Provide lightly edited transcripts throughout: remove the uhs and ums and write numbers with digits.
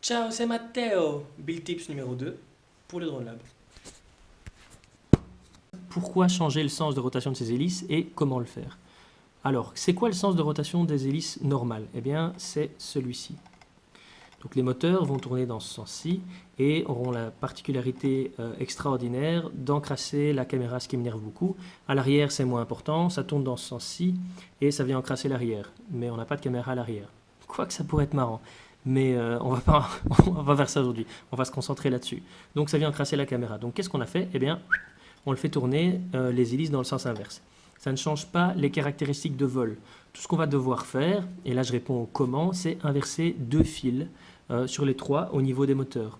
Ciao, c'est Matteo. Build Tips numéro 2 pour le Drone Lab. Pourquoi changer le sens de rotation de ces hélices et comment le faire? Alors, c'est quoi le sens de rotation des hélices normales? Eh bien, c'est celui-ci. Donc les moteurs vont tourner dans ce sens-ci et auront la particularité extraordinaire d'encrasser la caméra, ce qui m'énerve beaucoup. À l'arrière, c'est moins important, ça tourne dans ce sens-ci et ça vient encrasser l'arrière. Mais on n'a pas de caméra à l'arrière. Quoique ça pourrait être marrant. Mais on va pas, on va faire ça aujourd'hui. On va se concentrer là-dessus. Donc ça vient encrasser la caméra. Donc qu'est-ce qu'on a fait? Eh bien, on le fait tourner les hélices dans le sens inverse. Ça ne change pas les caractéristiques de vol. Tout ce qu'on va devoir faire, et là je réponds au comment, c'est inverser deux fils sur les trois au niveau des moteurs.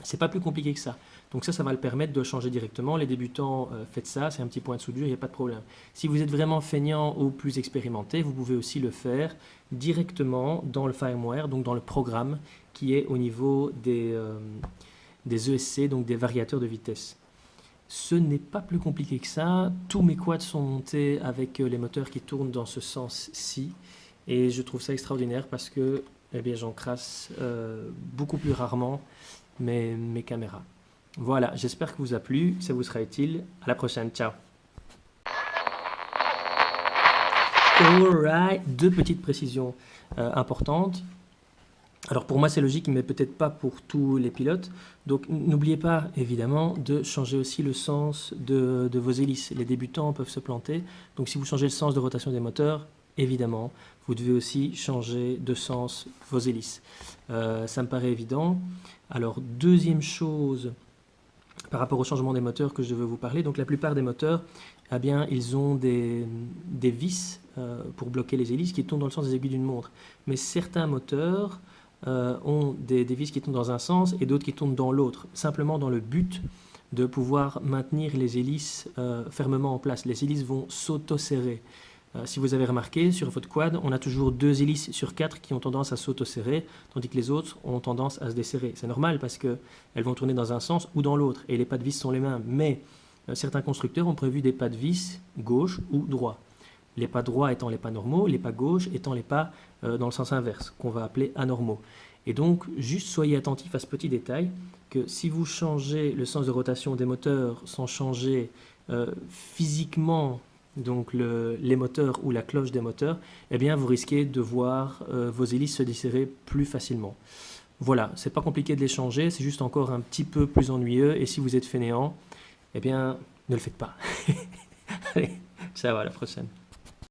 C'est pas plus compliqué que ça. Donc ça va le permettre de changer directement. Les débutants, faites ça, c'est un petit point de soudure, il n'y a pas de problème. Si vous êtes vraiment feignant ou plus expérimenté, vous pouvez aussi le faire directement dans le firmware, donc dans le programme qui est au niveau des ESC, donc des variateurs de vitesse. Ce n'est pas plus compliqué que ça. Tous mes quads sont montés avec les moteurs qui tournent dans ce sens-ci. Et je trouve ça extraordinaire parce que eh bien, j'encrasse beaucoup plus rarement mes caméras. Voilà, j'espère que vous a plu, ça vous sera utile. À la prochaine, ciao. Alright, deux petites précisions importantes. Alors pour moi c'est logique, mais peut-être pas pour tous les pilotes. Donc n'oubliez pas évidemment de changer aussi le sens de vos hélices. Les débutants peuvent se planter. Donc si vous changez le sens de rotation des moteurs, évidemment, vous devez aussi changer de sens vos hélices. Ça me paraît évident. Alors deuxième chose, par rapport au changement des moteurs que je veux vous parler, donc la plupart des moteurs, eh bien, ils ont des vis pour bloquer les hélices qui tournent dans le sens des aiguilles d'une montre. Mais certains moteurs ont des vis qui tournent dans un sens et d'autres qui tournent dans l'autre, simplement dans le but de pouvoir maintenir les hélices fermement en place. Les hélices vont s'auto-serrer. Si vous avez remarqué, sur votre quad, on a toujours 2 hélices sur 4 qui ont tendance à s'auto-serrer, tandis que les autres ont tendance à se desserrer. C'est normal parce qu'elles vont tourner dans un sens ou dans l'autre, et les pas de vis sont les mêmes. Mais certains constructeurs ont prévu des pas de vis gauche ou droit. Les pas droits étant les pas normaux, les pas gauche étant les pas dans le sens inverse, qu'on va appeler anormaux. Et donc, juste soyez attentifs à ce petit détail, que si vous changez le sens de rotation des moteurs sans changer physiquement donc les moteurs ou la cloche des moteurs, eh bien vous risquez de voir vos hélices se desserrer plus facilement. Voilà, c'est pas compliqué de les changer, c'est juste encore un petit peu plus ennuyeux, et si vous êtes fainéant, eh bien ne le faites pas. Allez, ciao, à la prochaine.